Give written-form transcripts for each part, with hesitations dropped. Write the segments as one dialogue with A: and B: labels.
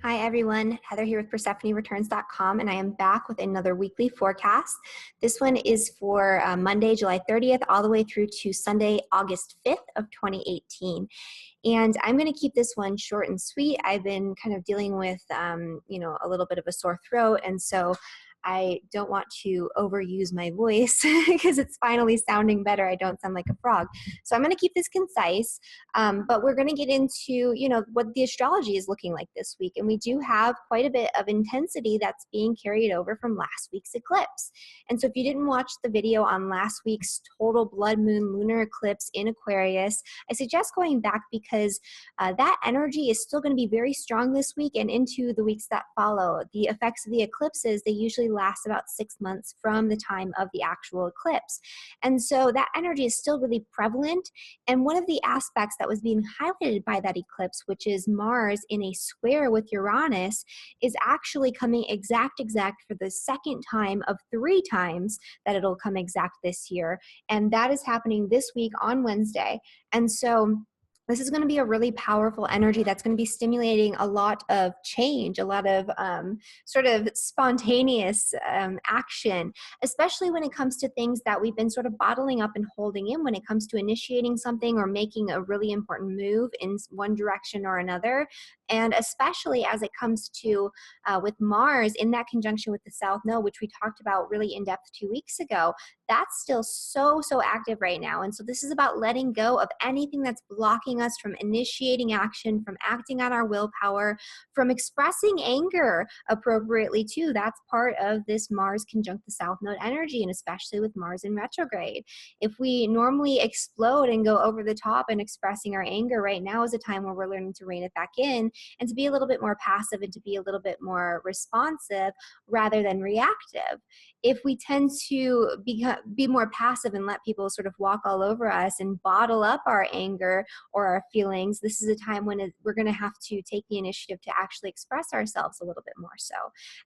A: Hi everyone, Heather here with PersephoneReturns.com, and I am back with another weekly forecast. This one is for Monday, July 30th, all the way through to Sunday, August 5th of 2018. And I'm going to keep this one short and sweet. I've been kind of dealing with, a little bit of a sore throat, and so I don't want to overuse my voice because it's finally sounding better. I don't sound like a frog. So I'm going to keep this concise, but we're going to get into, what the astrology is looking like this week. And we do have quite a bit of intensity that's being carried over from last week's eclipse. And so if you didn't watch the video on last week's total blood moon lunar eclipse in Aquarius, I suggest going back because that energy is still going to be very strong this week and into the weeks that follow. The effects of the eclipses, they usually last about 6 months from the time of the actual eclipse. And so that energy is still really prevalent. And one of the aspects that was being highlighted by that eclipse, which is Mars in a square with Uranus, is actually coming exact for the second time of 3 times that it'll come exact this year. And that is happening this week on Wednesday. And so this is going to be a really powerful energy that's going to be stimulating a lot of change, a lot of sort of spontaneous action, especially when it comes to things that we've been sort of bottling up and holding in when it comes to initiating something or making a really important move in one direction or another. And especially as it comes to with Mars in that conjunction with the South Node, which we talked about really in depth 2 weeks ago, that's still so active right now. And so this is about letting go of anything that's blocking us from initiating action, from acting on our willpower, from expressing anger appropriately too. That's part of this Mars conjunct the South Node energy, and especially with Mars in retrograde. If we normally explode and go over the top and expressing our anger, right now is a time where we're learning to rein it back in and to be a little bit more passive and to be a little bit more responsive rather than reactive. If we tend to be more passive and let people sort of walk all over us and bottle up our anger or our feelings, this is a time when we're going to have to take the initiative to actually express ourselves a little bit more so.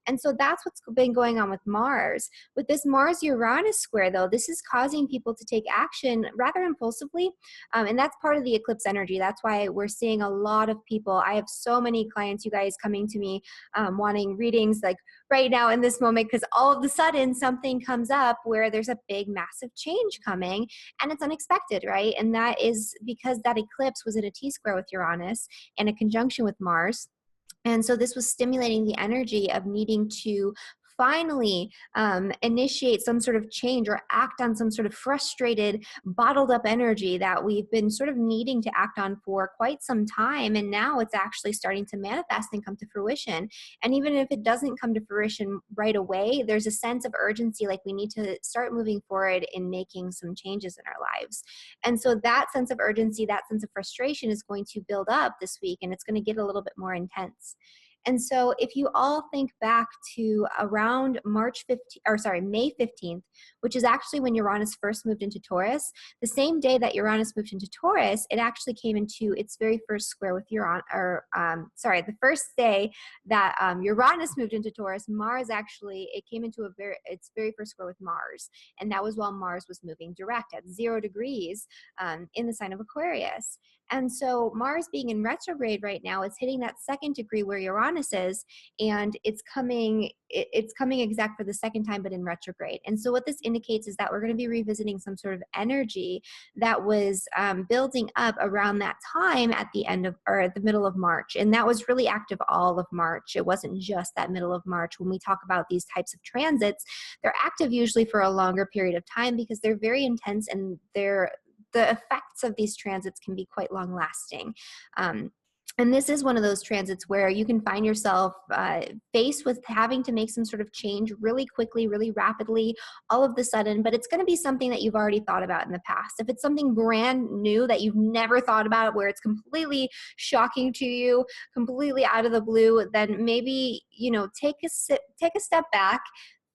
A: And so that's what's been going on with Mars. With this Mars-Uranus square, though, this is causing people to take action rather impulsively, and that's part of the eclipse energy. That's why we're seeing a lot of people. I have so many clients, you guys, coming to me wanting readings like right now in this moment, because all of a sudden something comes up where there's a big massive change coming and it's unexpected, right? And that is because that eclipse was in a T-square with Uranus and a conjunction with Mars. And so this was stimulating the energy of needing to finally initiate some sort of change or act on some sort of frustrated, bottled up energy that we've been sort of needing to act on for quite some time. And now it's actually starting to manifest and come to fruition. And even if it doesn't come to fruition right away, there's a sense of urgency, like we need to start moving forward in making some changes in our lives. And so that sense of urgency, that sense of frustration is going to build up this week, and it's going to get a little bit more intense. And so if you all think back to around May 15th, which is actually when Uranus first moved into Taurus, the same day that Uranus moved into Taurus, it actually came into its very first square with the first day that Uranus moved into Taurus, Mars actually, it came into its very first square with Mars. And that was while Mars was moving direct at 0 degrees in the sign of Aquarius. And so Mars being in retrograde right now, it's hitting that 2nd degree where Uranus is, and it's coming exact for the 2nd time, but in retrograde. And so what this indicates is that we're going to be revisiting some sort of energy that was building up around that time at the end of, or at the middle of March. And that was really active all of March. It wasn't just that middle of March. When we talk about these types of transits, they're active usually for a longer period of time because they're very intense, and the effects of these transits can be quite long lasting. And this is one of those transits where you can find yourself faced with having to make some sort of change really quickly, really rapidly, all of the sudden, but it's going to be something that you've already thought about in the past. If it's something brand new that you've never thought about, where it's completely shocking to you, completely out of the blue, then maybe, take a step back,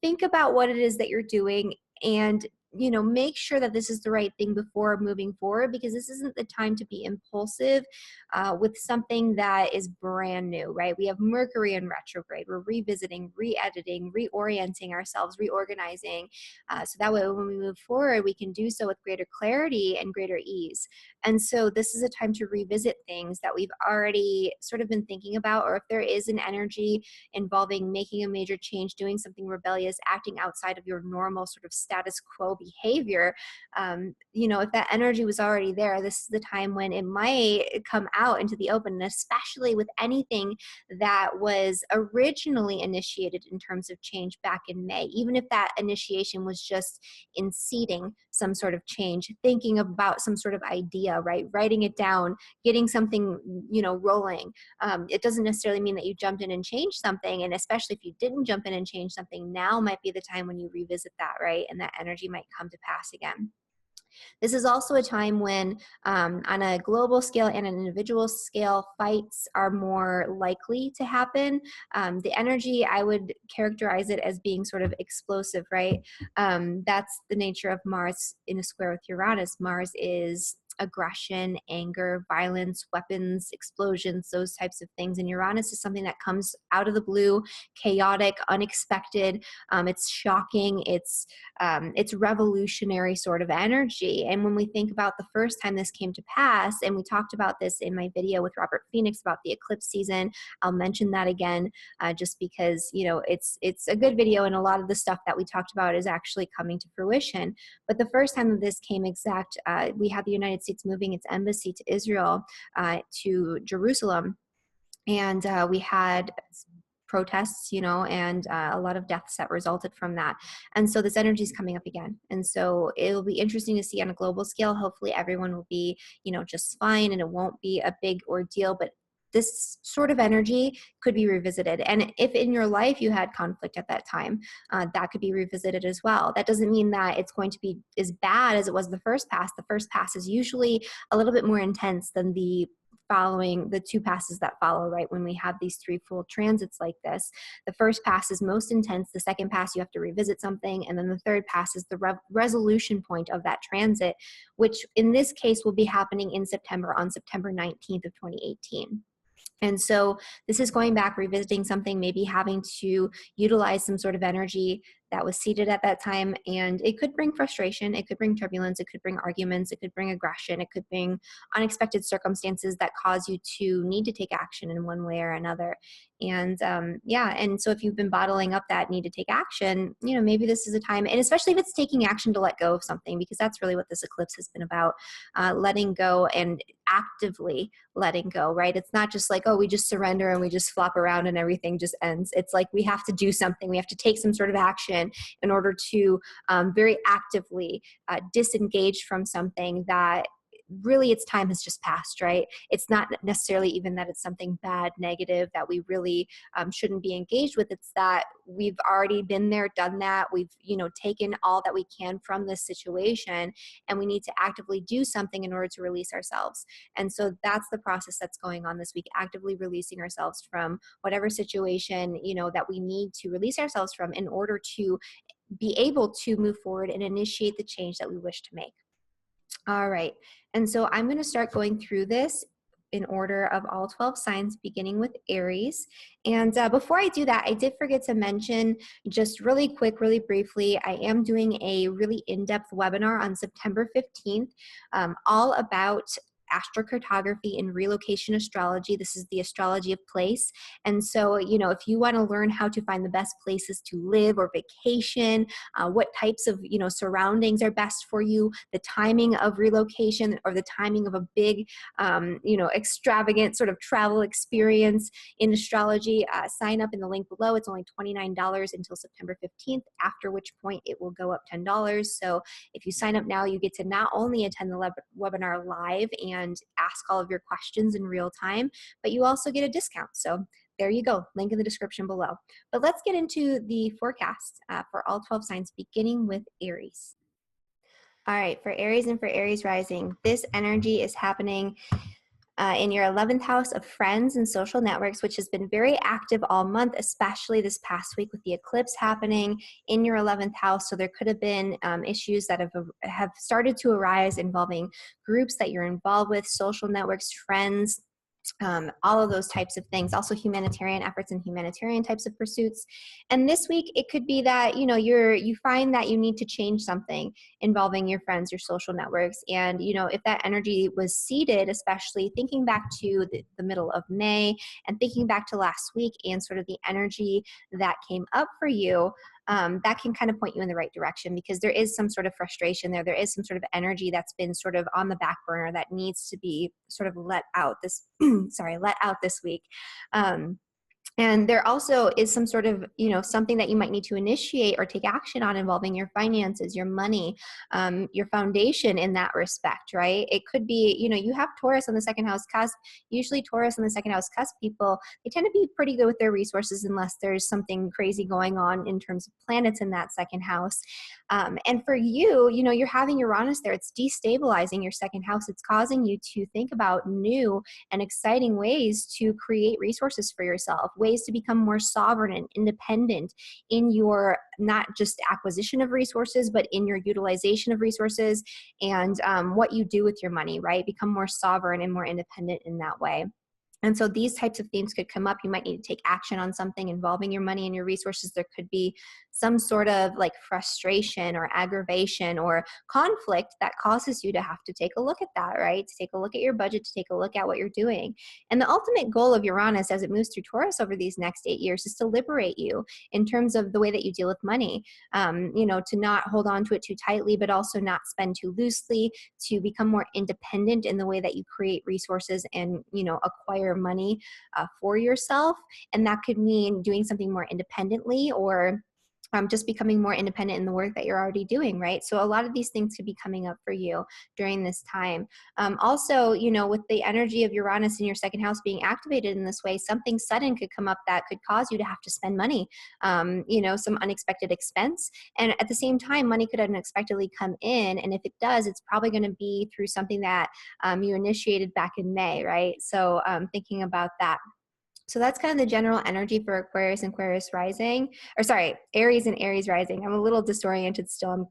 A: think about what it is that you're doing, and make sure that this is the right thing before moving forward, because this isn't the time to be impulsive with something that is brand new, right? We have Mercury in retrograde. We're revisiting, re-editing, reorienting ourselves, reorganizing. So that way, when we move forward, we can do so with greater clarity and greater ease. And so this is a time to revisit things that we've already sort of been thinking about, or if there is an energy involving making a major change, doing something rebellious, acting outside of your normal sort of status quo behavior, if that energy was already there, this is the time when it might come out into the open, and especially with anything that was originally initiated in terms of change back in May, even if that initiation was just in seeding some sort of change, thinking about some sort of idea, right? Writing it down, getting something, rolling. It doesn't necessarily mean that you jumped in and changed something. And especially if you didn't jump in and change something, now might be the time when you revisit that, right? And that energy might come to pass again. This is also a time when, on a global scale and an individual scale, fights are more likely to happen. The energy, I would characterize it as being sort of explosive, right? That's the nature of Mars in a square with Uranus. Mars is aggression, anger, violence, weapons, explosions, those types of things. And Uranus is something that comes out of the blue, chaotic, unexpected. It's shocking. It's revolutionary sort of energy. And when we think about the first time this came to pass, and we talked about this in my video with Robert Phoenix about the eclipse season, I'll mention that again, just because it's a good video, and a lot of the stuff that we talked about is actually coming to fruition. But the first time that this came exact, we had the United States moving its embassy to Israel, to Jerusalem, and we had protests, and a lot of deaths that resulted from that. And so this energy is coming up again. And so it'll be interesting to see on a global scale. Hopefully everyone will be, just fine, and it won't be a big ordeal, but this sort of energy could be revisited. And if in your life you had conflict at that time, that could be revisited as well. That doesn't mean that it's going to be as bad as it was the first pass. The first pass is usually a little bit more intense than the two passes that follow, right? When we have these 3 full transits like this, the first pass is most intense. The second pass, you have to revisit something. And then the third pass is the resolution point of that transit, which in this case will be happening in September, on September 19th of 2018. And so this is going back, revisiting something, maybe having to utilize some sort of energy that was seated at that time. And it could bring frustration, it could bring turbulence, it could bring arguments, it could bring aggression, it could bring unexpected circumstances that cause you to need to take action in one way or another. And and so if you've been bottling up that need to take action, maybe this is a time, and especially if it's taking action to let go of something, because that's really what this eclipse has been about, letting go and actively letting go, right? It's not just like, oh, we just surrender and we just flop around and everything just ends. It's like we have to do something. We have to take some sort of action in order to very actively disengage from something that really its time has just passed, right? It's not necessarily even that it's something bad, negative, that we really shouldn't be engaged with. It's that we've already been there, done that. We've, taken all that we can from this situation, and we need to actively do something in order to release ourselves. And so that's the process that's going on this week, actively releasing ourselves from whatever situation, that we need to release ourselves from in order to be able to move forward and initiate the change that we wish to make. All right. And so I'm going to start going through this in order of all 12 signs, beginning with Aries. And before I do that, I did forget to mention, just really quick, really briefly, I am doing a really in-depth webinar on September 15th, all about astrocartography and relocation astrology. This is the astrology of place. And so, if you want to learn how to find the best places to live or vacation, what types of, surroundings are best for you, the timing of relocation or the timing of a big, extravagant sort of travel experience in astrology, sign up in the link below. It's only $29 until September 15th, after which point it will go up $10. So if you sign up now, you get to not only attend the webinar live and ask all of your questions in real time, but you also get a discount. So there you go, link in the description below. But let's get into the forecast for all 12 signs, beginning with Aries. All right, for Aries and for Aries rising, this energy is happening in your 11th house of friends and social networks, which has been very active all month, especially this past week with the eclipse happening in your 11th house. So there could have been issues that have started to arise involving groups that you're involved with, social networks, friends, all of those types of things, also humanitarian efforts and humanitarian types of pursuits. And this week, it could be that, you find that you need to change something involving your friends, your social networks. And, if that energy was seeded, especially thinking back to the middle of May and thinking back to last week and sort of the energy that came up for you, that can kind of point you in the right direction, because there is some sort of frustration there. There is some sort of energy that's been sort of on the back burner that needs to be sort of let out this, let out this week. And there also is some sort of, something that you might need to initiate or take action on involving your finances, your money, your foundation in that respect, right? It could be, you have Taurus on the second house cusp. Usually Taurus on the second house cusp people, they tend to be pretty good with their resources unless there's something crazy going on in terms of planets in that second house. And for you, you're having Uranus there. It's destabilizing your second house. It's causing you to think about new and exciting ways to create resources for yourself, ways to become more sovereign and independent in your not just acquisition of resources, but in your utilization of resources and what you do with your money, right? Become more sovereign and more independent in that way. And so these types of themes could come up. You might need to take action on something involving your money and your resources. There could be some sort of like frustration or aggravation or conflict that causes you to have to take a look at that, right? To take a look at your budget, to take a look at what you're doing. And the ultimate goal of Uranus as it moves through Taurus over these next 8 years is to liberate you in terms of the way that you deal with money, to not hold on to it too tightly, but also not spend too loosely, to become more independent in the way that you create resources and, acquire money for yourself. And that could mean doing something more independently or just becoming more independent in the work that you're already doing, right? So a lot of these things could be coming up for you during this time. Also, with the energy of Uranus in your second house being activated in this way, something sudden could come up that could cause you to have to spend money, some unexpected expense. And at the same time, money could unexpectedly come in. And if it does, it's probably going to be through something that you initiated back in May, right? So thinking about that. So that's kind of the general energy for Aquarius and Aquarius rising, Aries and Aries rising. I'm a little disoriented still. I'm,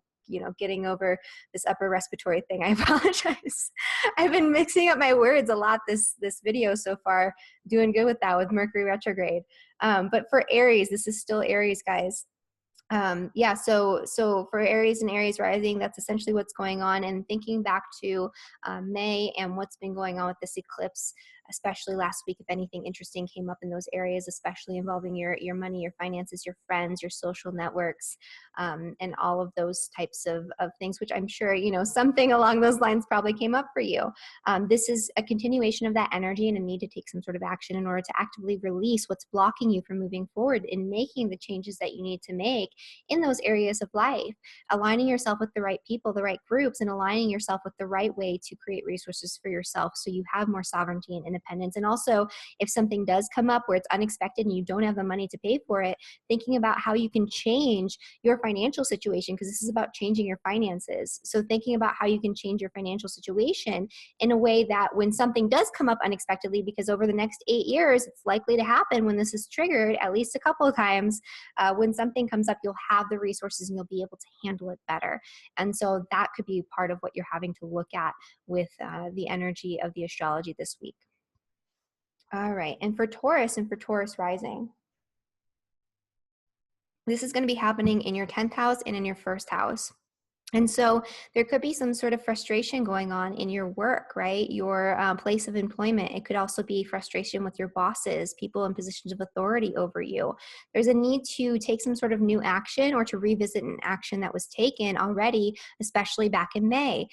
A: getting over this upper respiratory thing. I apologize. I've been mixing up my words a lot this video so far. Doing good with that with Mercury retrograde. But for Aries, this is still Aries, guys. So for Aries and Aries rising, that's essentially what's going on. And thinking back to May and what's been going on with this eclipse, especially last week, if anything interesting came up in those areas, especially involving your money, your finances, your friends, your social networks, and all of those types of things, which I'm sure, something along those lines probably came up for you. This is a continuation of that energy and a need to take some sort of action in order to actively release what's blocking you from moving forward in making the changes that you need to make in those areas of life, aligning yourself with the right people, the right groups, and aligning yourself with the right way to create resources for yourself so you have more sovereignty and independence. And also, if something does come up where it's unexpected and you don't have the money to pay for it, thinking about how you can change your financial situation, because this is about changing your finances. So thinking about how you can change your financial situation in a way that when something does come up unexpectedly, because over the next 8 years, it's likely to happen when this is triggered at least a couple of times, when something comes up, you'll have the resources and you'll be able to handle it better. And so that could be part of what you're having to look at with the energy of the astrology this week. All right, and for Taurus rising, this is going to be happening in your 10th house and in your first house. And so there could be some sort of frustration going on in your work, right? Your place of employment. It could also be frustration with your bosses, people in positions of authority over you. There's a need to take some sort of new action or to revisit an action that was taken already, especially back in May.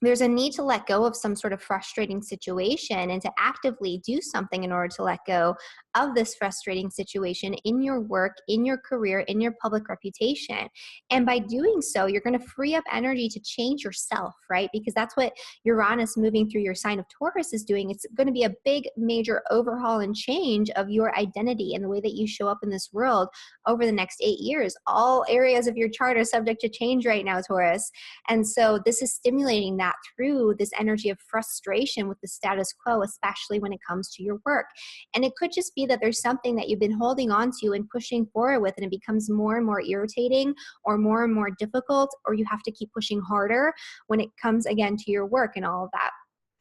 A: There's a need to let go of some sort of frustrating situation and to actively do something in order to let go of this frustrating situation in your work, in your career, in your public reputation. And by doing so, you're going to free up energy to change yourself, right? Because that's what Uranus moving through your sign of Taurus is doing. It's going to be a big, major overhaul and change of your identity and the way that you show up in this world over the next 8 years. All areas of your chart are subject to change right now, Taurus. And so this is stimulating that combat through this energy of frustration with the status quo, especially when it comes to your work. And it could just be that there's something that you've been holding on to and pushing forward with, and it becomes more and more irritating or more difficult, or you have to keep pushing harder when it comes again to your work and all of that.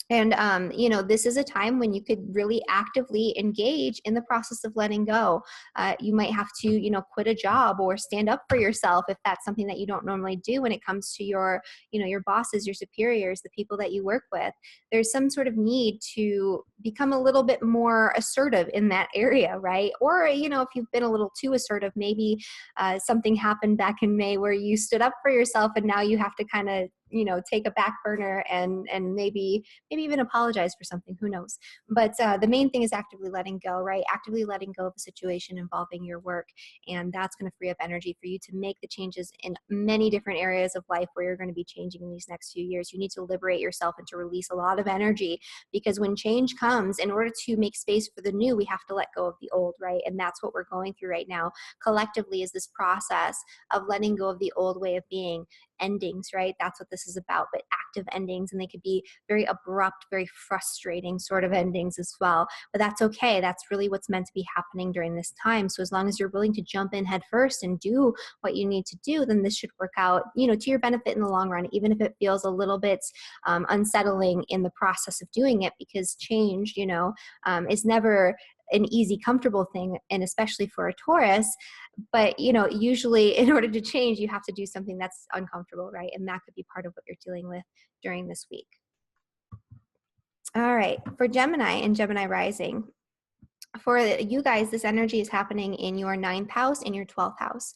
A: And, this is a time when you could really actively engage in the process of letting go. You might have to, quit a job or stand up for yourself if that's something that you don't normally do when it comes to your bosses, your superiors, the people that you work with. There's some sort of need to become a little bit more assertive in that area, right? Or, if you've been a little too assertive, maybe something happened back in May where you stood up for yourself and now you have to kind of take a back burner and maybe even apologize for something, who knows. But the main thing is actively letting go, right? Actively letting go of a situation involving your work. And that's going to free up energy for you to make the changes in many different areas of life where you're going to be changing in these next few years. You need to liberate yourself and to release a lot of energy, because when change comes, in order to make space for the new, we have to let go of the old, right? And that's what we're going through right now collectively, is this process of letting go of the old way of being. Endings, right? That's what this is about, but active endings. And they could be very abrupt, very frustrating sort of endings as well. But that's okay. That's really what's meant to be happening during this time. So as long as you're willing to jump in head first and do what you need to do, then this should work out, to your benefit in the long run, even if it feels a little bit unsettling in the process of doing it, because change, is never an easy, comfortable thing, and especially for a Taurus. But, usually in order to change, you have to do something that's uncomfortable, right? And that could be part of what you're dealing with during this week. All right, for Gemini and Gemini rising, for you guys, this energy is happening in your 9th house and your 12th house.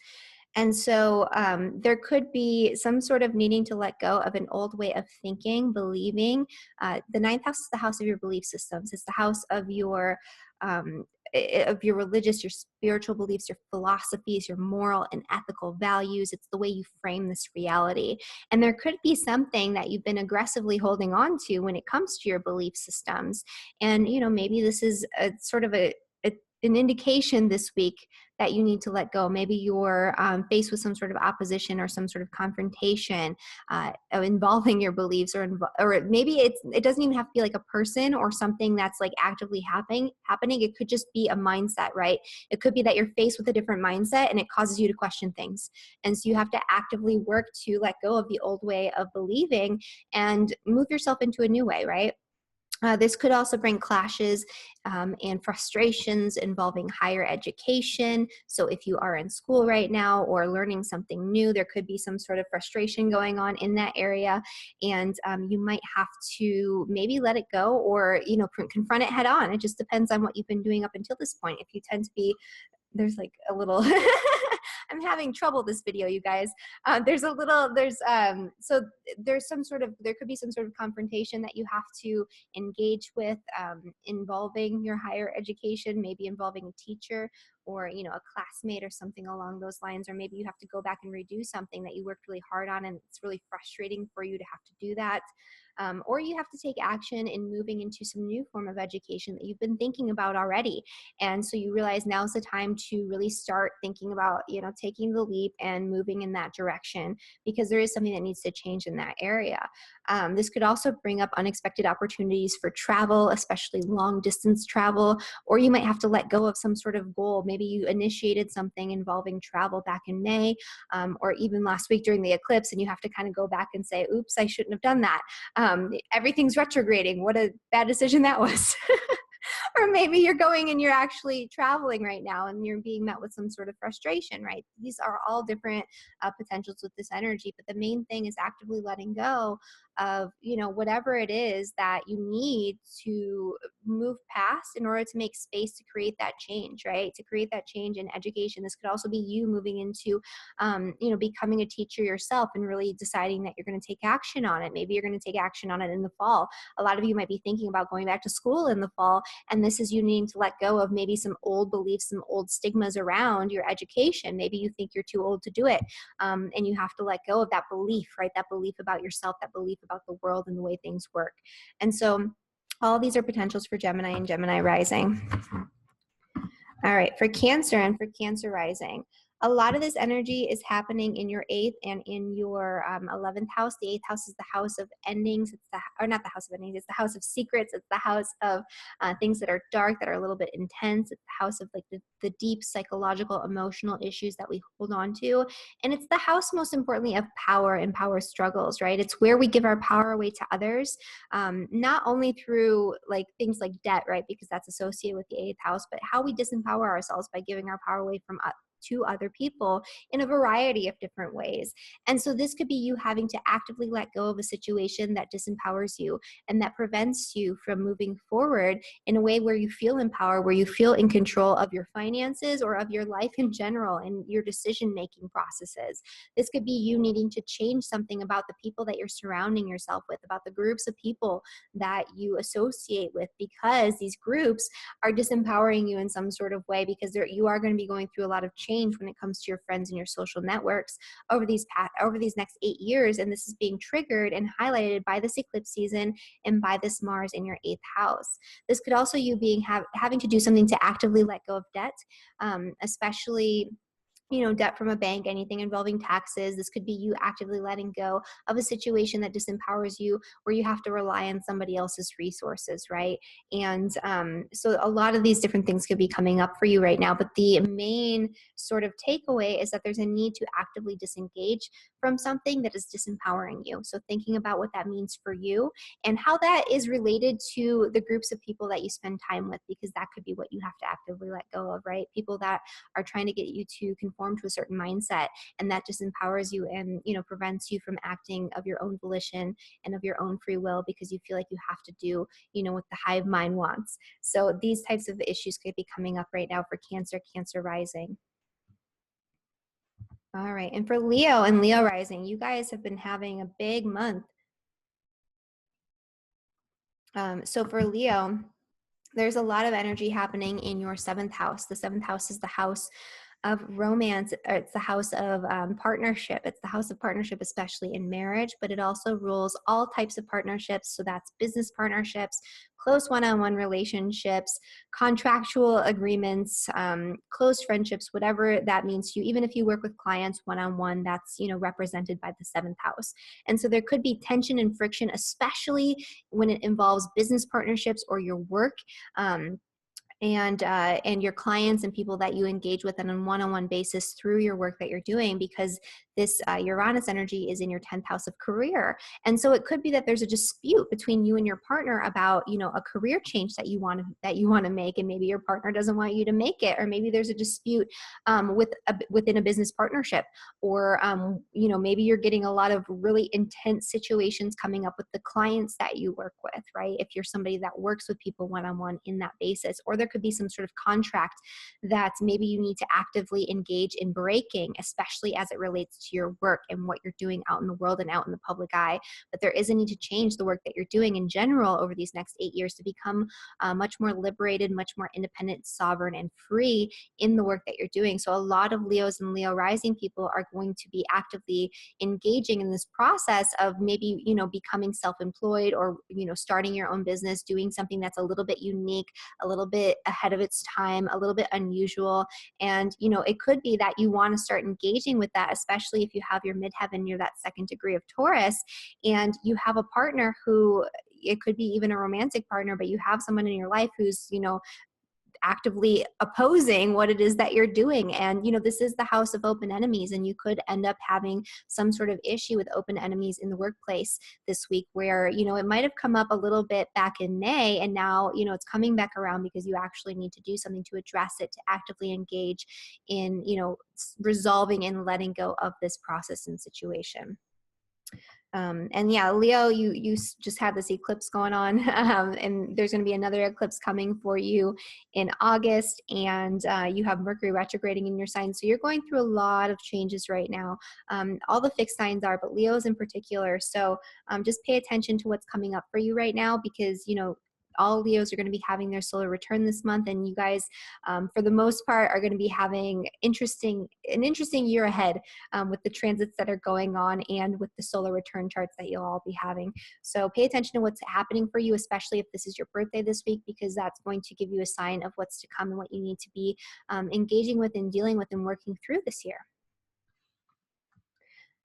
A: And so there could be some sort of needing to let go of an old way of thinking, believing. The 9th house is the house of your belief systems. It's the house of your religious, your spiritual beliefs, your philosophies, your moral and ethical values. It's the way you frame this reality. And there could be something that you've been aggressively holding on to when it comes to your belief systems. And, maybe this is a sort of an indication this week that you need to let go. Maybe you're faced with some sort of opposition or some sort of confrontation involving your beliefs, or maybe it doesn't even have to be like a person or something that's like actively happening. It could just be a mindset, right? It could be that you're faced with a different mindset and it causes you to question things. And so you have to actively work to let go of the old way of believing and move yourself into a new way, right? This could also bring clashes and frustrations involving higher education. So if you are in school right now or learning something new, there could be some sort of frustration going on in that area. And you might have to maybe let it go, or, confront it head on. It just depends on what you've been doing up until this point. If you tend to be, there's like a little I'm having trouble this video, you guys. So there could be some sort of confrontation that you have to engage with involving your higher education, maybe involving a teacher or, a classmate or something along those lines. Or maybe you have to go back and redo something that you worked really hard on, and it's really frustrating for you to have to do that. Or you have to take action in moving into some new form of education that you've been thinking about already. And so you realize now's the time to really start thinking about, taking the leap and moving in that direction, because there is something that needs to change in that area. This could also bring up unexpected opportunities for travel, especially long distance travel, or you might have to let go of some sort of goal. Maybe you initiated something involving travel back in May, or even last week during the eclipse, and you have to kind of go back and say, oops, I shouldn't have done that. Everything's retrograding. What a bad decision that was. Or maybe you're going and you're actually traveling right now and you're being met with some sort of frustration, right? These are all different potentials with this energy, but the main thing is actively letting go of, whatever it is that you need to move past in order to make space to create that change, right? To create that change in education. This could also be you moving into, becoming a teacher yourself and really deciding that you're going to take action on it. Maybe you're going to take action on it in the fall. A lot of you might be thinking about going back to school in the fall, and this is you needing to let go of maybe some old beliefs, some old stigmas around your education. Maybe you think you're too old to do it, and you have to let go of that belief, right? That belief about yourself, that belief about the world and the way things work. And so all these are potentials for Gemini and Gemini rising. All right, for Cancer and for Cancer rising. A lot of this energy is happening in your eighth and in your 11th house. The eighth house is the house of endings. It's the, or not the house of endings. It's the house of secrets. It's the house of things that are dark, that are a little bit intense. It's the house of like the deep psychological, emotional issues that we hold on to. And it's the house, most importantly, of power and power struggles, right? It's where we give our power away to others, not only through like things like debt, right? Because that's associated with the eighth house, but how we disempower ourselves by giving our power away from to other people in a variety of different ways. And so this could be you having to actively let go of a situation that disempowers you and that prevents you from moving forward in a way where you feel empowered, where you feel in control of your finances or of your life in general and your decision-making processes. This could be you needing to change something about the people that you're surrounding yourself with, about the groups of people that you associate with, because these groups are disempowering you in some sort of way, because you are going to be going through a lot of change when it comes to your friends and your social networks over these next 8 years. And this is being triggered and highlighted by this eclipse season and by this Mars in your eighth house. This could also you being having to do something to actively let go of debt, especially debt from a bank, anything involving taxes. This could be you actively letting go of a situation that disempowers you, where you have to rely on somebody else's resources, right? And so a lot of these different things could be coming up for you right now. But the main sort of takeaway is that there's a need to actively disengage from something that is disempowering you. So thinking about what that means for you and how that is related to the groups of people that you spend time with, because that could be what you have to actively let go of, right? People that are trying to get you to conform to a certain mindset, and that disempowers you and prevents you from acting of your own volition and of your own free will, because you feel like you have to do what the hive mind wants. So these types of issues could be coming up right now for Cancer rising. All right, and for Leo and Leo rising, you guys have been having a big month. So for Leo, there's a lot of energy happening in your seventh house. The seventh house is the house of romance, or it's the house of partnership. It's the house of partnership, especially in marriage, but it also rules all types of partnerships. So that's business partnerships, close one-on-one relationships, contractual agreements, close friendships, whatever that means to you. Even if you work with clients one-on-one, that's represented by the seventh house. And so there could be tension and friction, especially when it involves business partnerships or your work. And your clients and people that you engage with on a one-on-one basis through your work that you're doing, because this Uranus energy is in your 10th house of career. And so it could be that there's a dispute between you and your partner about, a career change that you want to make, and maybe your partner doesn't want you to make it, or maybe there's a dispute within a business partnership, or maybe you're getting a lot of really intense situations coming up with the clients that you work with, right? If you're somebody that works with people one-on-one in that basis, or there could be some sort of contract that maybe you need to actively engage in breaking, especially as it relates to your work and what you're doing out in the world and out in the public eye. But there is a need to change the work that you're doing in general over these next 8 years to become much more liberated, much more independent, sovereign, and free in the work that you're doing. So a lot of Leos and Leo rising people are going to be actively engaging in this process of maybe, becoming self-employed, or, starting your own business, doing something that's a little bit unique, a little bit ahead of its time, a little bit unusual. And, it could be that you want to start engaging with that, especially if you have your midheaven near that second degree of Taurus, and you have a partner who, it could be even a romantic partner, but you have someone in your life who's, actively opposing what it is that you're doing. And, this is the house of open enemies, and you could end up having some sort of issue with open enemies in the workplace this week, where, it might have come up a little bit back in May, and now, it's coming back around because you actually need to do something to address it, to actively engage in, resolving and letting go of this process and situation. And yeah, Leo, you just had this eclipse going on, and there's going to be another eclipse coming for you in August, and you have Mercury retrograding in your sign. So you're going through a lot of changes right now. All the fixed signs are, but Leo's in particular. So just pay attention to what's coming up for you right now, because, all Leos are going to be having their solar return this month, and you guys, for the most part, are going to be having an interesting year ahead with the transits that are going on and with the solar return charts that you'll all be having. So pay attention to what's happening for you, especially if this is your birthday this week, because that's going to give you a sign of what's to come and what you need to be engaging with and dealing with and working through this year.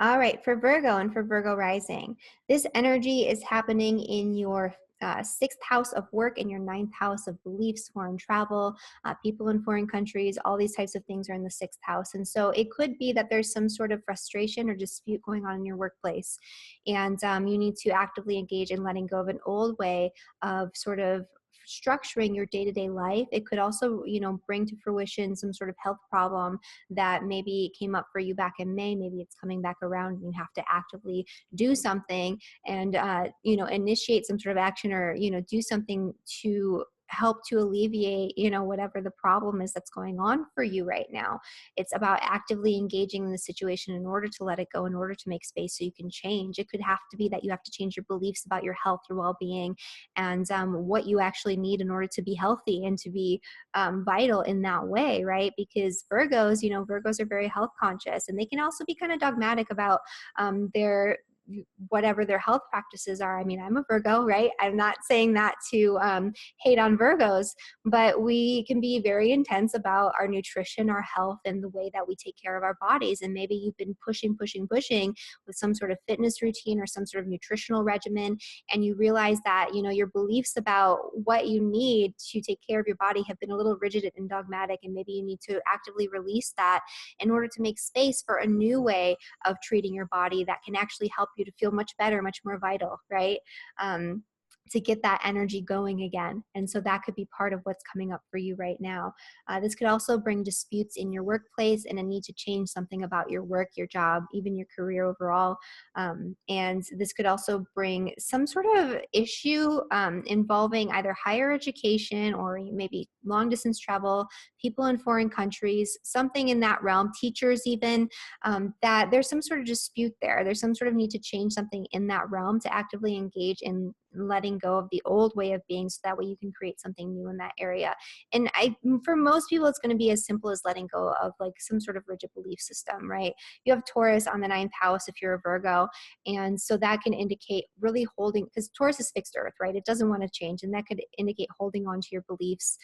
A: All right, for Virgo and for Virgo rising, this energy is happening in your sixth house of work and your ninth house of beliefs, foreign travel, people in foreign countries, all these types of things are in the sixth house. And so it could be that there's some sort of frustration or dispute going on in your workplace. And you need to actively engage in letting go of an old way of sort of structuring your day-to-day life. It could also, bring to fruition some sort of health problem that maybe came up for you back in May. Maybe it's coming back around and you have to actively do something and, initiate some sort of action or, do something to help to alleviate, whatever the problem is that's going on for you right now. It's about actively engaging in the situation in order to let it go, in order to make space so you can change. It could have to be that you have to change your beliefs about your health, your well-being, and what you actually need in order to be healthy and to be vital in that way, right? Because Virgos are very health conscious, and they can also be kind of dogmatic about their whatever their health practices are. I mean, I'm a Virgo, right? I'm not saying that to hate on Virgos, but we can be very intense about our nutrition, our health, and the way that we take care of our bodies. And maybe you've been pushing with some sort of fitness routine or some sort of nutritional regimen, and you realize that, your beliefs about what you need to take care of your body have been a little rigid and dogmatic, and maybe you need to actively release that in order to make space for a new way of treating your body that can actually help you to feel much better, much more vital, right? To get that energy going again. And so that could be part of what's coming up for you right now. This could also bring disputes in your workplace and a need to change something about your work, your job, even your career overall. And this could also bring some sort of issue involving either higher education or maybe long distance travel, people in foreign countries, something in that realm, teachers even, that there's some sort of dispute there. There's some sort of need to change something in that realm to actively engage in letting go of the old way of being so that way you can create something new in that area. And for most people, it's going to be as simple as letting go of like some sort of rigid belief system, right? You have Taurus on the ninth house if you're a Virgo. And so that can indicate really holding, because Taurus is fixed earth, right? It doesn't want to change. And that could indicate holding on to your beliefs,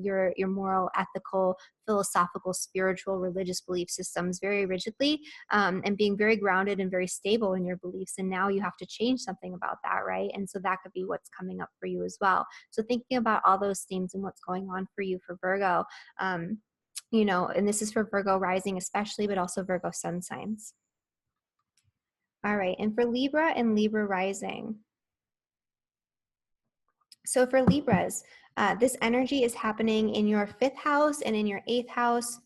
A: your moral, ethical, philosophical, spiritual, religious belief systems very rigidly, and being very grounded and very stable in your beliefs. And now you have to change something about that, right? And so that could be what's coming up for you as well. So thinking about all those themes and what's going on for you for Virgo, and this is for Virgo rising especially, but also Virgo sun signs. All right, and for Libra and Libra rising. So for Libras, this energy is happening in your fifth house and in your eighth house.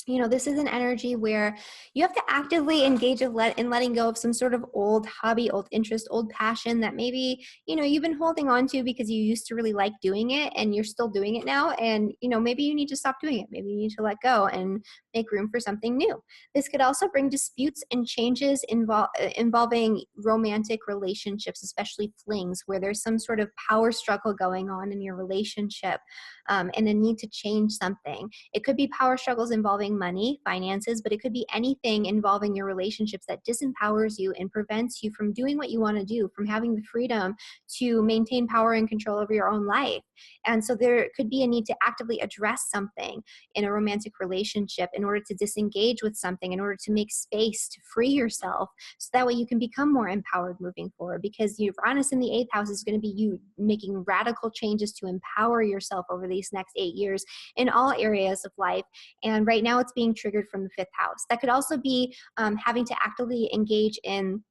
A: This is an energy where you have to actively engage in letting go of some sort of old hobby, old interest, old passion that maybe, you've been holding on to because you used to really like doing it and you're still doing it now. And, maybe you need to stop doing it. Maybe you need to let go and make room for something new. This could also bring disputes and changes involving romantic relationships, especially flings, where there's some sort of power struggle going on in your relationship and a need to change something. It could be power struggles involving money, finances, but it could be anything involving your relationships that disempowers you and prevents you from doing what you want to do, from having the freedom to maintain power and control over your own life. And so there could be a need to actively address something in a romantic relationship in order to disengage with something, in order to make space to free yourself, so that way you can become more empowered moving forward. Because Uranus in the eighth house is going to be you making radical changes to empower yourself over these next 8 years in all areas of life. And right now it's being triggered from the fifth house. That could also be having to actively engage in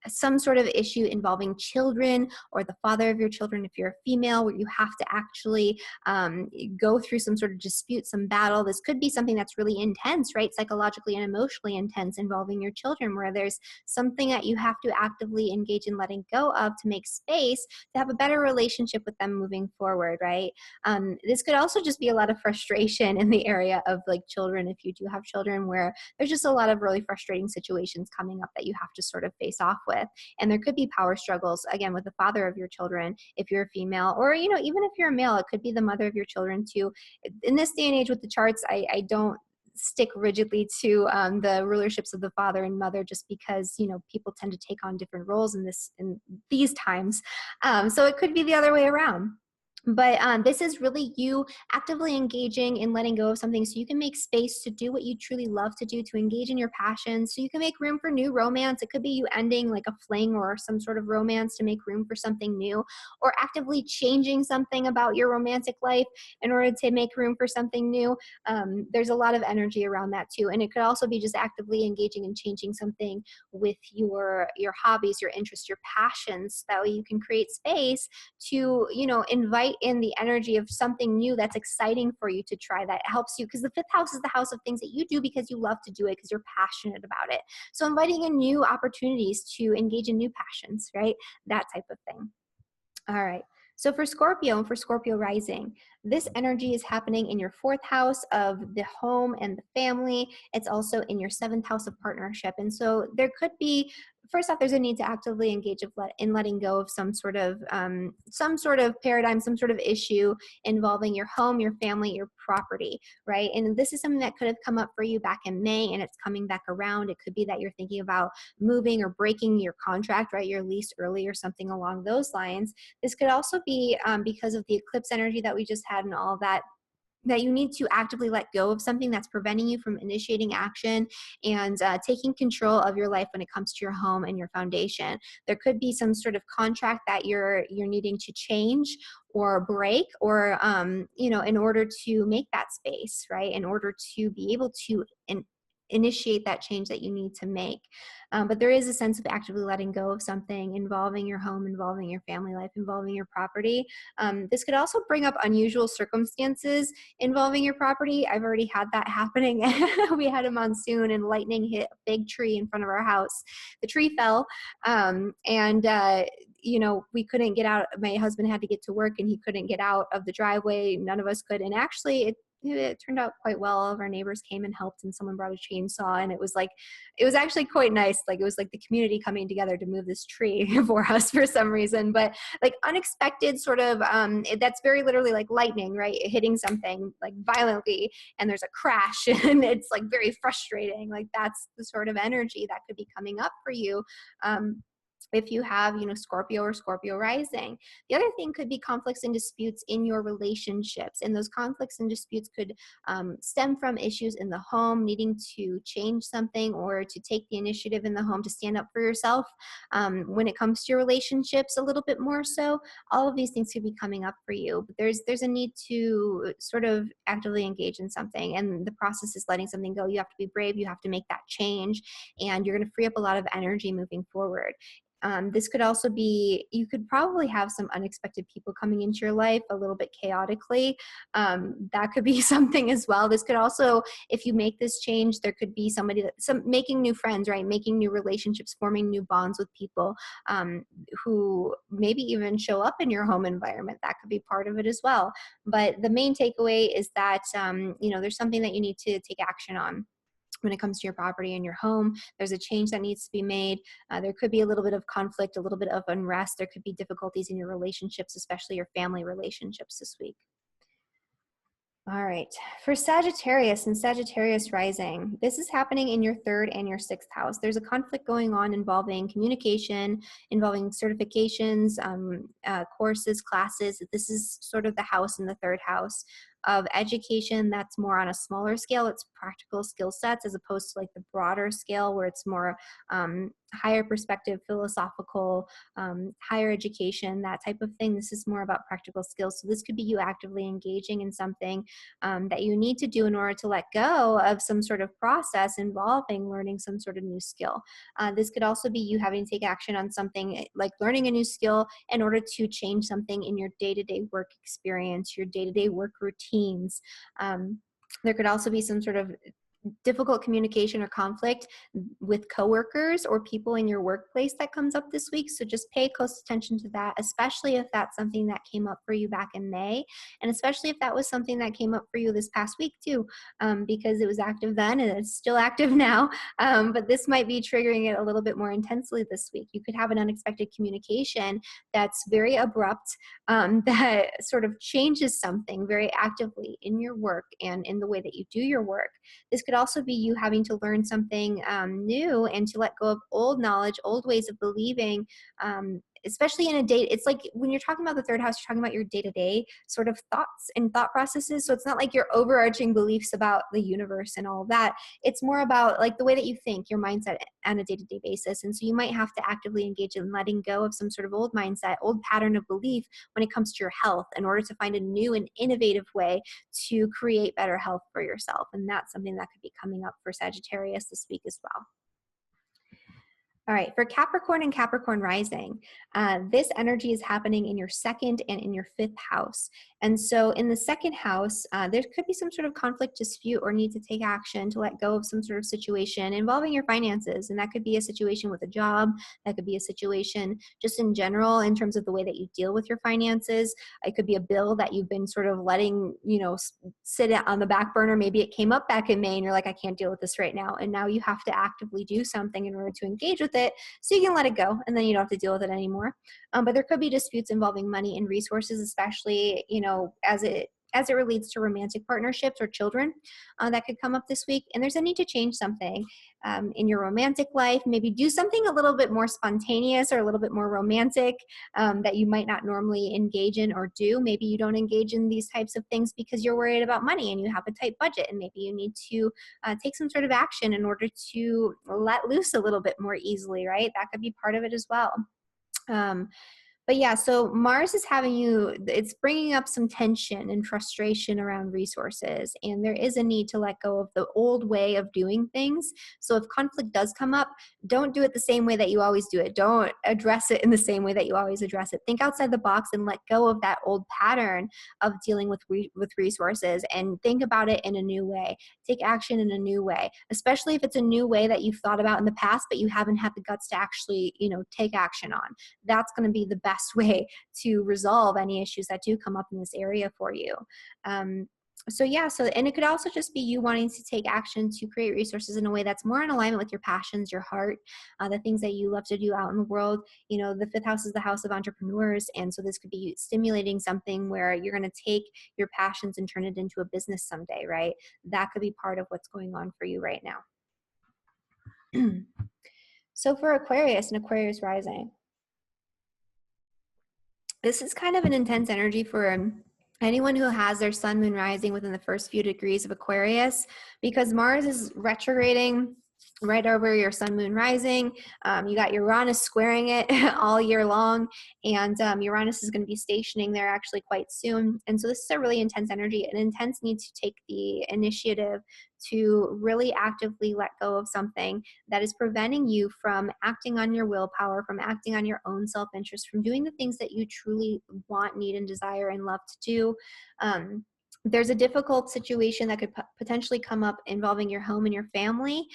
A: some sort of issue involving children or the father of your children if you're a female, where you have to actually go through some sort of dispute, some battle. This could be something that's really intense, right? Psychologically and emotionally intense involving your children, where there's something that you have to actively engage in letting go of to make space to have a better relationship with them moving forward, right? This could also just be a lot of frustration in the area of like children, if you do have children, where there's just a lot of really frustrating situations coming up that you have to sort sort of face off with. And there could be power struggles, again, with the father of your children, if you're a female, or, you know, even if you're a male, it could be the mother of your children too. In this day and age with the charts, I don't stick rigidly to the rulerships of the father and mother, just because, you know, people tend to take on different roles in these times. So it could be the other way around. But this is really you actively engaging in letting go of something so you can make space to do what you truly love to do, to engage in your passions, so you can make room for new romance. It could be you ending like a fling or some sort of romance to make room for something new, or actively changing something about your romantic life in order to make room for something new. There's a lot of energy around that too. And it could also be just actively engaging and changing something with your hobbies, your interests, your passions. That way you can create space to, you know, invite in the energy of something new that's exciting for you to try, that helps you, because the fifth house is the house of things that you do because you love to do it, because you're passionate about it. So inviting in new opportunities to engage in new passions, right? That type of thing. All right. So for Scorpio and for Scorpio rising, this energy is happening in your fourth house of the home and the family. It's also in your seventh house of partnership. And so there could be, first off, there's a need to actively engage in letting go of some sort of paradigm, some sort of issue involving your home, your family, your property, right? And this is something that could have come up for you back in May, and it's coming back around. It could be that you're thinking about moving or breaking your contract, right? Your lease early or something along those lines. This could also be because of the eclipse energy that we just had and all of that, that you need to actively let go of something that's preventing you from initiating action and taking control of your life when it comes to your home and your foundation. There could be some sort of contract that you're needing to change or break, or you know, in order to make that space, right? In order to be able to initiate that change that you need to make. But there is a sense of actively letting go of something involving your home, involving your family life, involving your property. This could also bring up unusual circumstances involving your property. I've already had that happening. We had a monsoon and lightning hit a big tree in front of our house. The tree fell, and you know, we couldn't get out. My husband had to get to work and he couldn't get out of the driveway. None of us could. And actually it turned out quite well. All of our neighbors came and helped, and someone brought a chainsaw, and it was actually quite nice. Like, it was like the community coming together to move this tree for us for some reason. But like unexpected sort of, that's very literally like lightning, right? Hitting something like violently, and there's a crash and it's like very frustrating. Like, that's the sort of energy that could be coming up for you. If you have, you know, Scorpio or Scorpio rising. The other thing could be conflicts and disputes in your relationships. And those conflicts and disputes could stem from issues in the home, needing to change something or to take the initiative in the home to stand up for yourself. When it comes to your relationships, a little bit more so, all of these things could be coming up for you. But there's a need to sort of actively engage in something. And the process is letting something go. You have to be brave. You have to make that change. And you're going to free up a lot of energy moving forward. This could also be, you could probably have some unexpected people coming into your life a little bit chaotically. That could be something as well. This could also, if you make this change, there could be making new friends, right? Making new relationships, forming new bonds with people who maybe even show up in your home environment. That could be part of it as well. But the main takeaway is that, you know, there's something that you need to take action on. When it comes to your property and your home, there's a change that needs to be made. There could be a little bit of conflict, a little bit of unrest. There could be difficulties in your relationships, especially your family relationships this week. All right, for Sagittarius and Sagittarius rising, this is happening in your third and your sixth house. There's a conflict going on involving communication, involving certifications, courses, classes. This is sort of the house in the third house of education. That's more on a smaller scale. It's practical skill sets as opposed to like the broader scale where it's more higher perspective, philosophical, higher education, that type of thing. This is more about practical skills. So this could be you actively engaging in something that you need to do in order to let go of some sort of process involving learning some sort of new skill. This could also be you having to take action on something like learning a new skill in order to change something in your day-to-day work experience, your day-to-day work routines. There could also be some sort of difficult communication or conflict with coworkers or people in your workplace that comes up this week. So just pay close attention to that, especially if that's something that came up for you back in May. And especially if that was something that came up for you this past week too, because it was active then and it's still active now. But this might be triggering it a little bit more intensely this week. You could have an unexpected communication that's very abrupt, that sort of changes something very actively in your work and in the way that you do your work. This could also be you having to learn something new and to let go of old knowledge, old ways of believing, especially in a day. It's like when you're talking about the third house, you're talking about your day-to-day sort of thoughts and thought processes. So it's not like your overarching beliefs about the universe and all of that. It's more about like the way that you think, your mindset on a day-to-day basis. And so you might have to actively engage in letting go of some sort of old mindset, old pattern of belief when it comes to your health in order to find a new and innovative way to create better health for yourself. And that's something that could be coming up for Sagittarius this week as well. All right, for Capricorn and Capricorn rising, this energy is happening in your second and in your fifth house. And so in the second house, there could be some sort of conflict, dispute, or need to take action to let go of some sort of situation involving your finances. And that could be a situation with a job. That could be a situation just in general in terms of the way that you deal with your finances. It could be a bill that you've been sort of letting, sit on the back burner. Maybe it came up back in May and you're like, I can't deal with this right now. And now you have to actively do something in order to engage with it so you can let it go and then you don't have to deal with it anymore. But there could be disputes involving money and resources, especially, as it relates to romantic partnerships or children, that could come up this week. And there's a need to change something in your romantic life. Maybe do something a little bit more spontaneous or a little bit more romantic that you might not normally engage in or do. Maybe you don't engage in these types of things because you're worried about money and you have a tight budget, and maybe you need to take some sort of action in order to let loose a little bit more easily, right? That could be part of it as well. But yeah, so Mars is it's bringing up some tension and frustration around resources. And there is a need to let go of the old way of doing things. So if conflict does come up, don't do it the same way that you always do it. Don't address it in the same way that you always address it. Think outside the box and let go of that old pattern of dealing with resources and think about it in a new way. Take action in a new way, especially if it's a new way that you've thought about in the past, but you haven't had the guts to actually, take action on. That's going to be the best way to resolve any issues that do come up in this area for you. And it could also just be you wanting to take action to create resources in a way that's more in alignment with your passions, your heart, the things that you love to do out in the world. The fifth house is the house of entrepreneurs. And so this could be stimulating something where you're going to take your passions and turn it into a business someday, right? That could be part of what's going on for you right now. So for Aquarius and Aquarius rising, this is kind of an intense energy for anyone who has their sun, moon rising within the first few degrees of Aquarius, because Mars is retrograding right over your sun, moon rising. You got Uranus squaring it all year long, and Uranus is going to be stationing there actually quite soon. And so this is a really intense energy, an intense need to take the initiative to really actively let go of something that is preventing you from acting on your willpower, from acting on your own self-interest, from doing the things that you truly want, need, and desire and love to do. There's a difficult situation that could potentially come up involving your home and your family,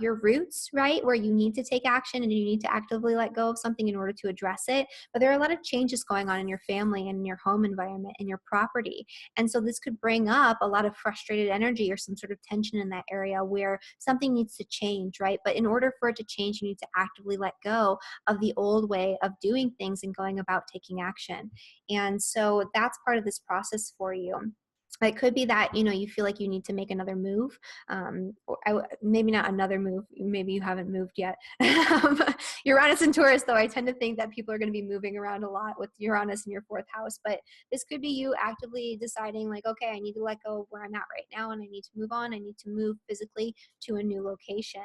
A: your roots, right? Where you need to take action and you need to actively let go of something in order to address it. But there are a lot of changes going on in your family and in your home environment and your property. And so this could bring up a lot of frustrated energy or some sort of tension in that area where something needs to change, right? But in order for it to change, you need to actively let go of the old way of doing things and going about taking action. And so that's part of this process for you. It could be that, you feel like you need to make another move, or maybe not another move. Maybe you haven't moved yet. Uranus and Taurus, though, I tend to think that people are going to be moving around a lot with Uranus in your fourth house. But this could be you actively deciding like, okay, I need to let go of where I'm at right now and I need to move on. I need to move physically to a new location,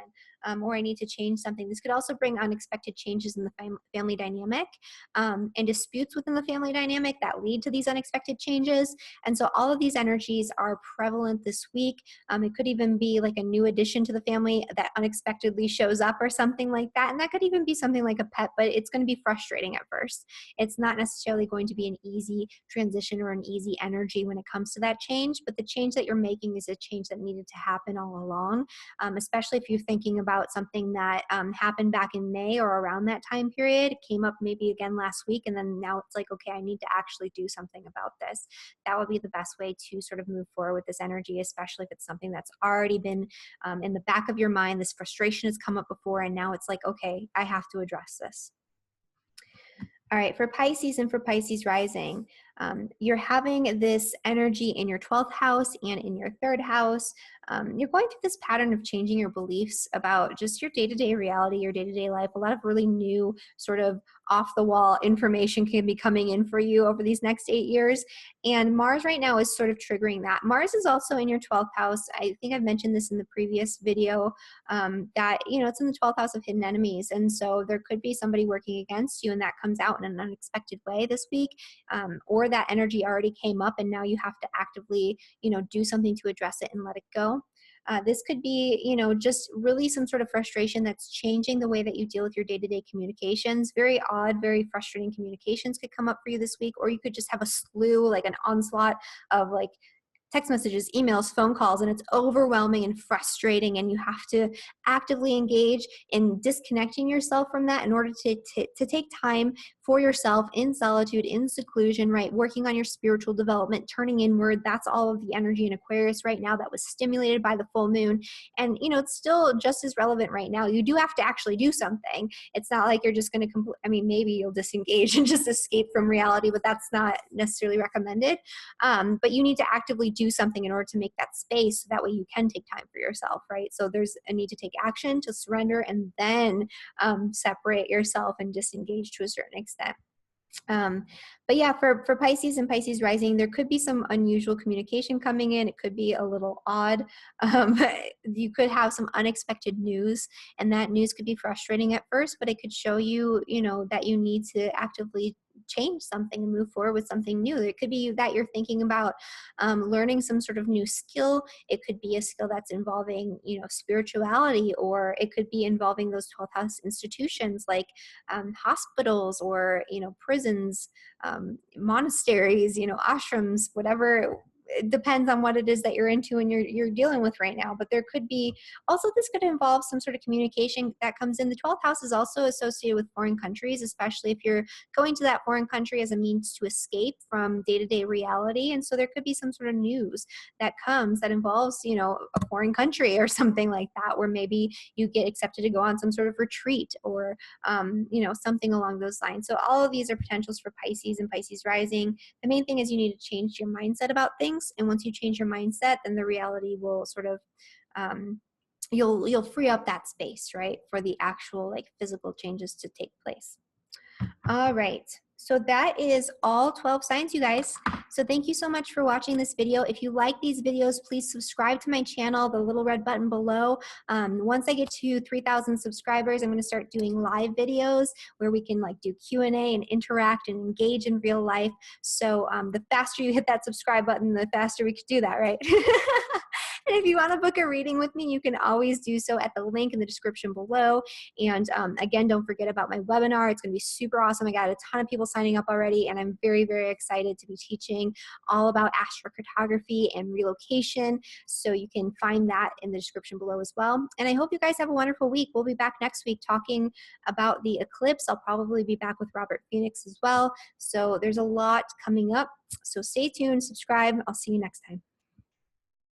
A: or I need to change something. This could also bring unexpected changes in the family dynamic, and disputes within the family dynamic that lead to these unexpected changes. And so all of these energies are prevalent this week. It could even be like a new addition to the family that unexpectedly shows up or something like that. And that could even be something like a pet, but it's going to be frustrating at first. It's not necessarily going to be an easy transition or an easy energy when it comes to that change, but the change that you're making is a change that needed to happen all along, especially if you're thinking about something that happened back in May or around that time period, came up maybe again last week, and then now it's like, okay, I need to actually do something about this. That would be the best way to sort of move forward with this energy, especially if it's something that's already been in the back of your mind. This frustration has come up before, and now it's like, okay, I have to address this. All right, for Pisces and for Pisces rising, you're having this energy in your 12th house and in your 3rd house. You're going through this pattern of changing your beliefs about just your day-to-day reality, your day-to-day life. A lot of really new sort of off-the-wall information can be coming in for you over these next 8 years. And Mars right now is sort of triggering that. Mars is also in your 12th house. I think I've mentioned this in the previous video, that, you know, it's in the 12th house of hidden enemies. And so there could be somebody working against you, and that comes out in an unexpected way this week, or that energy already came up and now you have to actively, you know, do something to address it and let it go. This could be, you know, just really some sort of frustration that's changing the way that you deal with your day-to-day communications. Very odd, very frustrating communications could come up for you this week, or you could just have a slew, like an onslaught of like text messages, emails, phone calls, and it's overwhelming and frustrating, and you have to actively engage in disconnecting yourself from that in order to take time for yourself in solitude, in seclusion, right? Working on your spiritual development, turning inward. That's all of the energy in Aquarius right now that was stimulated by the full moon. And, you know, it's still just as relevant right now. You do have to actually do something. It's not like you're just going to, I mean, maybe you'll disengage and just escape from reality, but that's not necessarily recommended. But you need to actively do something in order to make that space, so that way you can take time for yourself, right? So there's a need to take action, to surrender, and then separate yourself and disengage to a certain extent. But yeah, for Pisces and Pisces rising, there could be some unusual communication coming in. It could be a little odd. You could have some unexpected news, and that news could be frustrating at first, but it could show you, you know, that you need to actively change something and move forward with something new. It could be that you're thinking about learning some sort of new skill. It could be a skill that's involving, you know, spirituality, or it could be involving those 12th house institutions like hospitals, or, you know, prisons, monasteries, you know, ashrams, whatever. It depends on what it is that you're into and you're dealing with right now. But there could be also, this could involve some sort of communication that comes in. The 12th house is also associated with foreign countries, especially if you're going to that foreign country as a means to escape from day-to-day reality. And so there could be some sort of news that comes that involves, you know, a foreign country or something like that, where maybe you get accepted to go on some sort of retreat, or you know, something along those lines. So all of these are potentials for Pisces and Pisces rising. The main thing is you need to change your mindset about things. And once you change your mindset, then the reality will sort of, you'll free up that space, right, for the actual like physical changes to take place. All right. So that is all 12 signs, you guys. So thank you so much for watching this video. If you like these videos, please subscribe to my channel, the little red button below. Once I get to 3,000 subscribers, I'm going to start doing live videos where we can like do Q&A and interact and engage in real life. So the faster you hit that subscribe button, the faster we could do that, right? And if you want to book a reading with me, you can always do so at the link in the description below. And again, don't forget about my webinar. It's going to be super awesome. I got a ton of people signing up already, and I'm very, very excited to be teaching all about astrocartography and relocation. So you can find that in the description below as well. And I hope you guys have a wonderful week. We'll be back next week talking about the eclipse. I'll probably be back with Robert Phoenix as well. So there's a lot coming up. So stay tuned, subscribe. I'll see you next time.